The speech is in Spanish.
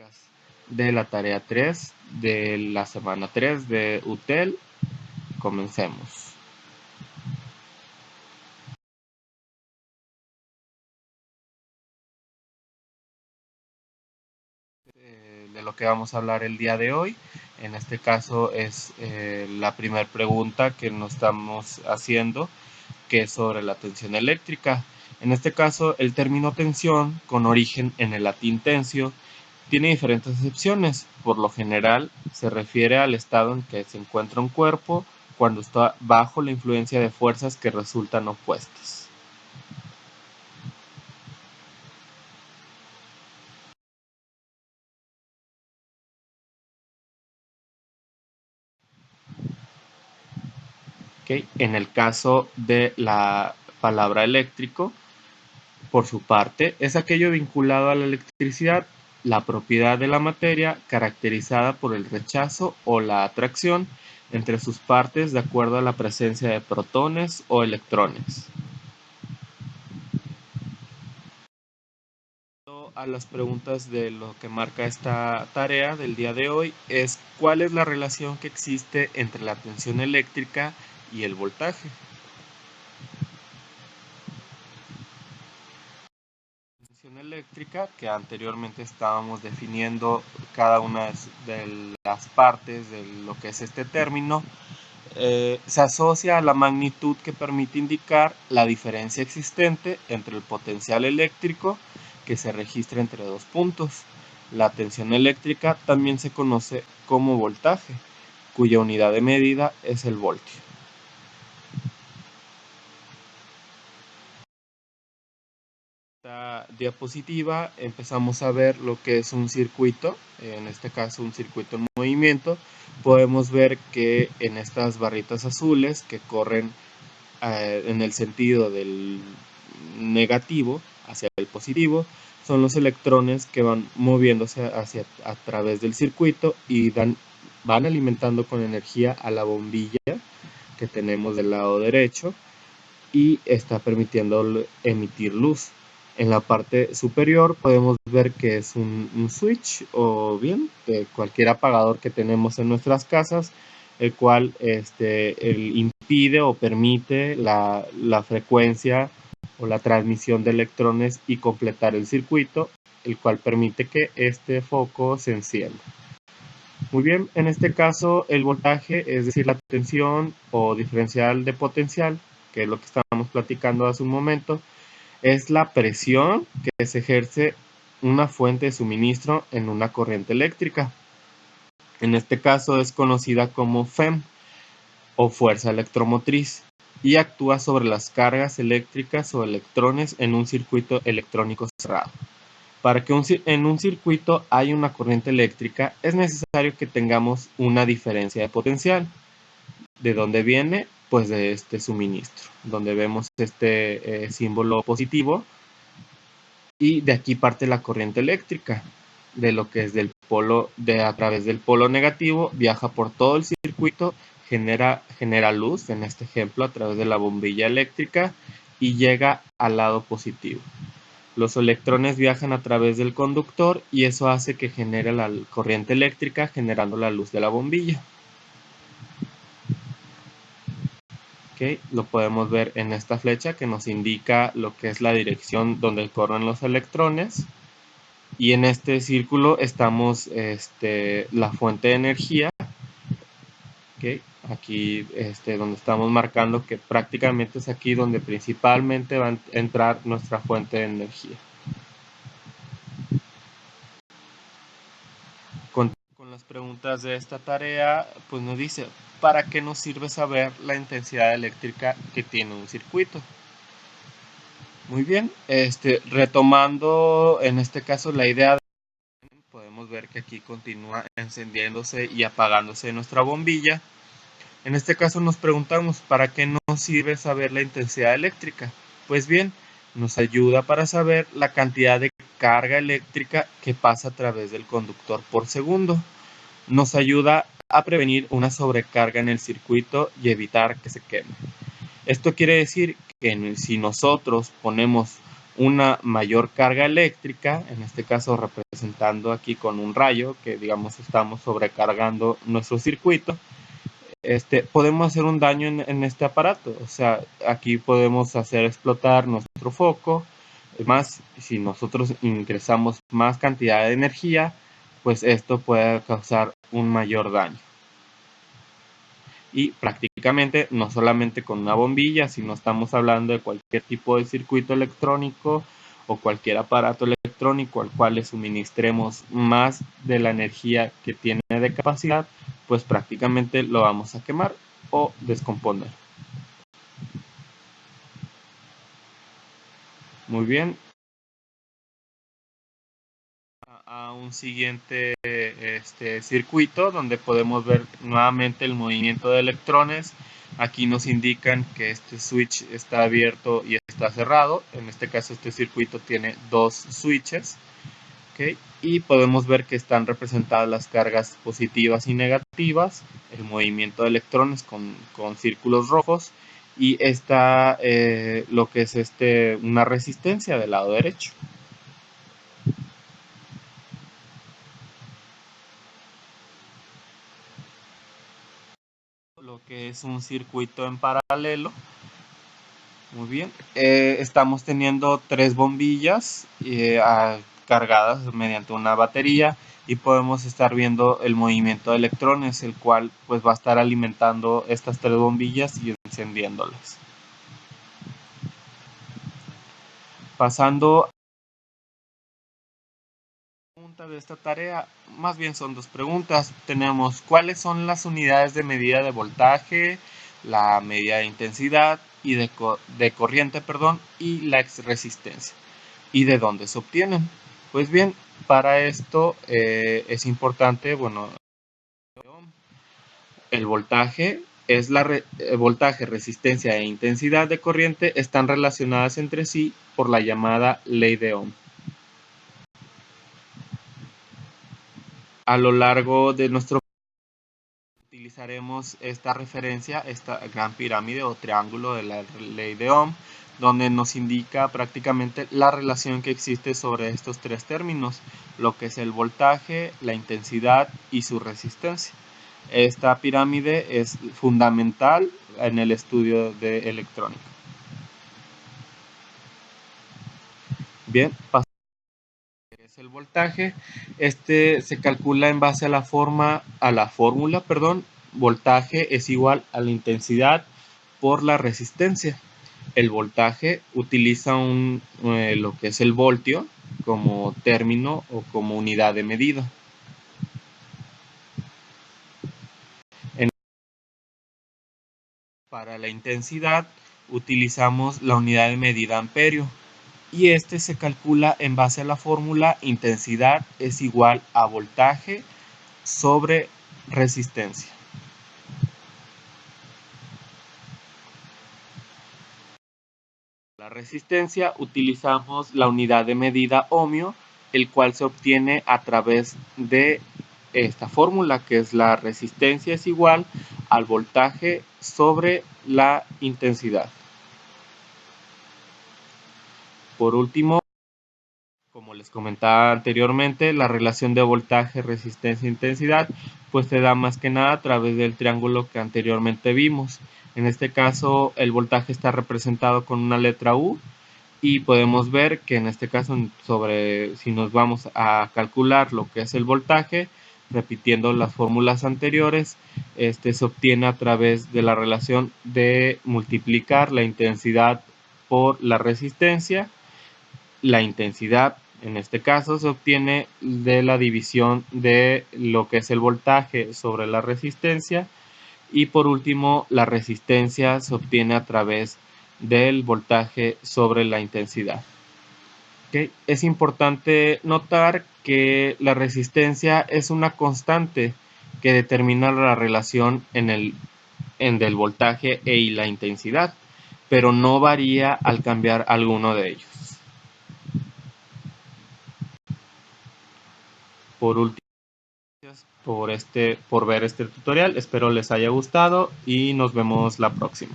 eléctricas de la tarea 3 de la semana 3 de UTEL. Comencemos. De lo que vamos a hablar el día de hoy. En este caso es la primera pregunta que nos estamos haciendo, que es sobre la tensión eléctrica. En este caso, el término tensión, con origen en el latín tensio, tiene diferentes acepciones. Por lo general, se refiere al estado en que se encuentra un cuerpo cuando está bajo la influencia de fuerzas que resultan opuestas. ¿Okay? En el caso de la palabra eléctrico, por su parte, es aquello vinculado a la electricidad, la propiedad de la materia caracterizada por el rechazo o la atracción entre sus partes de acuerdo a la presencia de protones o electrones. A las preguntas de lo que marca esta tarea del día de hoy es ¿cuál es la relación que existe entre la tensión eléctrica y el voltaje? Tensión eléctrica, que anteriormente estábamos definiendo cada una de las partes de lo que es este término, se asocia a la magnitud que permite indicar la diferencia existente entre el potencial eléctrico que se registra entre dos puntos. La tensión eléctrica también se conoce como voltaje, cuya unidad de medida es el voltio. Esta diapositiva empezamos a ver lo que es un circuito, en este caso un circuito en movimiento. Podemos ver que en estas barritas azules que corren en el sentido del negativo hacia el positivo, son los electrones que van moviéndose a través del circuito y van alimentando con energía a la bombilla que tenemos del lado derecho y está permitiendo emitir luz. En la parte superior podemos ver que es un switch o bien cualquier apagador que tenemos en nuestras casas, el cual impide o permite la frecuencia o la transmisión de electrones y completar el circuito, el cual permite que este foco se encienda. Muy bien, en este caso el voltaje, es decir, la tensión o diferencial de potencial, que es lo que estábamos platicando hace un momento, es la presión que se ejerce una fuente de suministro en una corriente eléctrica. En este caso es conocida como FEM o fuerza electromotriz y actúa sobre las cargas eléctricas o electrones en un circuito electrónico cerrado. Para que en un circuito haya una corriente eléctrica es necesario que tengamos una diferencia de potencial. ¿De dónde viene? Pues de este suministro, donde vemos este símbolo positivo y de aquí parte la corriente eléctrica, de lo que es a través del polo negativo, viaja por todo el circuito, genera luz, en este ejemplo a través de la bombilla eléctrica y llega al lado positivo. Los electrones viajan a través del conductor y eso hace que genere la corriente eléctrica generando la luz de la bombilla. Okay, lo podemos ver en esta flecha que nos indica lo que es la dirección donde corren los electrones. Y en este círculo estamos la fuente de energía. Okay, aquí donde estamos marcando que prácticamente es aquí donde principalmente va a entrar nuestra fuente de energía. Con las preguntas de esta tarea, pues nos dice, ¿para qué nos sirve saber la intensidad eléctrica que tiene un circuito? Muy bien, retomando en este caso la idea, podemos ver que aquí continúa encendiéndose y apagándose nuestra bombilla. En este caso nos preguntamos, ¿para qué nos sirve saber la intensidad eléctrica? Pues bien, nos ayuda para saber la cantidad de carga eléctrica que pasa a través del conductor por segundo. Nos ayuda a prevenir una sobrecarga en el circuito y evitar que se queme. Esto quiere decir que si nosotros ponemos una mayor carga eléctrica, en este caso representando aquí con un rayo, que digamos estamos sobrecargando nuestro circuito, podemos hacer un daño en este aparato. O sea, aquí podemos hacer explotar nuestro foco. Más, si nosotros ingresamos más cantidad de energía, pues esto puede causar un mayor daño. Y prácticamente no solamente con una bombilla, sino estamos hablando de cualquier tipo de circuito electrónico o cualquier aparato electrónico al cual le suministremos más de la energía que tiene de capacidad, pues prácticamente lo vamos a quemar o descomponer. Muy bien. A un siguiente circuito donde podemos ver nuevamente el movimiento de electrones. Aquí nos indican que este switch está abierto y está cerrado. En este caso este circuito tiene dos switches, ¿okay? Y podemos ver que están representadas las cargas positivas y negativas, el movimiento de electrones con círculos rojos, y está lo que es una resistencia del lado derecho. Lo que es un circuito en paralelo. Muy bien. Estamos teniendo tres bombillas cargadas mediante una batería, y podemos estar viendo el movimiento de electrones, el cual pues va a estar alimentando estas tres bombillas y encendiéndolas. Pasando a la pregunta de esta tarea, más bien son dos preguntas. Tenemos: ¿cuáles son las unidades de medida de voltaje, la medida de intensidad y de corriente, y la resistencia? ¿Y de dónde se obtienen? Pues bien, para esto es importante, bueno, el voltaje es voltaje, resistencia e intensidad de corriente están relacionadas entre sí por la llamada ley de Ohm. A lo largo de nuestro utilizaremos esta referencia, esta gran pirámide o triángulo de la ley de Ohm, donde nos indica prácticamente la relación que existe sobre estos tres términos, lo que es el voltaje, la intensidad y su resistencia. Esta pirámide es fundamental en el estudio de electrónica. Bien, es el voltaje. Se calcula en base a la fórmula, voltaje es igual a la intensidad por la resistencia. El voltaje utiliza lo que es el voltio como término o como unidad de medida. Para la intensidad utilizamos la unidad de medida amperio, y se calcula en base a la fórmula intensidad es igual a voltaje sobre resistencia. La resistencia utilizamos la unidad de medida ohmio, el cual se obtiene a través de esta fórmula, que es la resistencia es igual al voltaje sobre la intensidad. Por último, como les comentaba anteriormente, la relación de voltaje, resistencia e intensidad pues se da más que nada a través del triángulo que anteriormente vimos. En este caso el voltaje está representado con una letra U, y podemos ver que en este caso si nos vamos a calcular lo que es el voltaje, repitiendo las fórmulas anteriores, se obtiene a través de la relación de multiplicar la intensidad por la resistencia. La intensidad en este caso se obtiene de la división de lo que es el voltaje sobre la resistencia, y por último la resistencia se obtiene a través del voltaje sobre la intensidad. ¿Okay? Es importante notar que la resistencia es una constante que determina la relación del voltaje y la intensidad, pero no varía al cambiar alguno de ellos. Por último, gracias por ver este tutorial. Espero les haya gustado y nos vemos la próxima.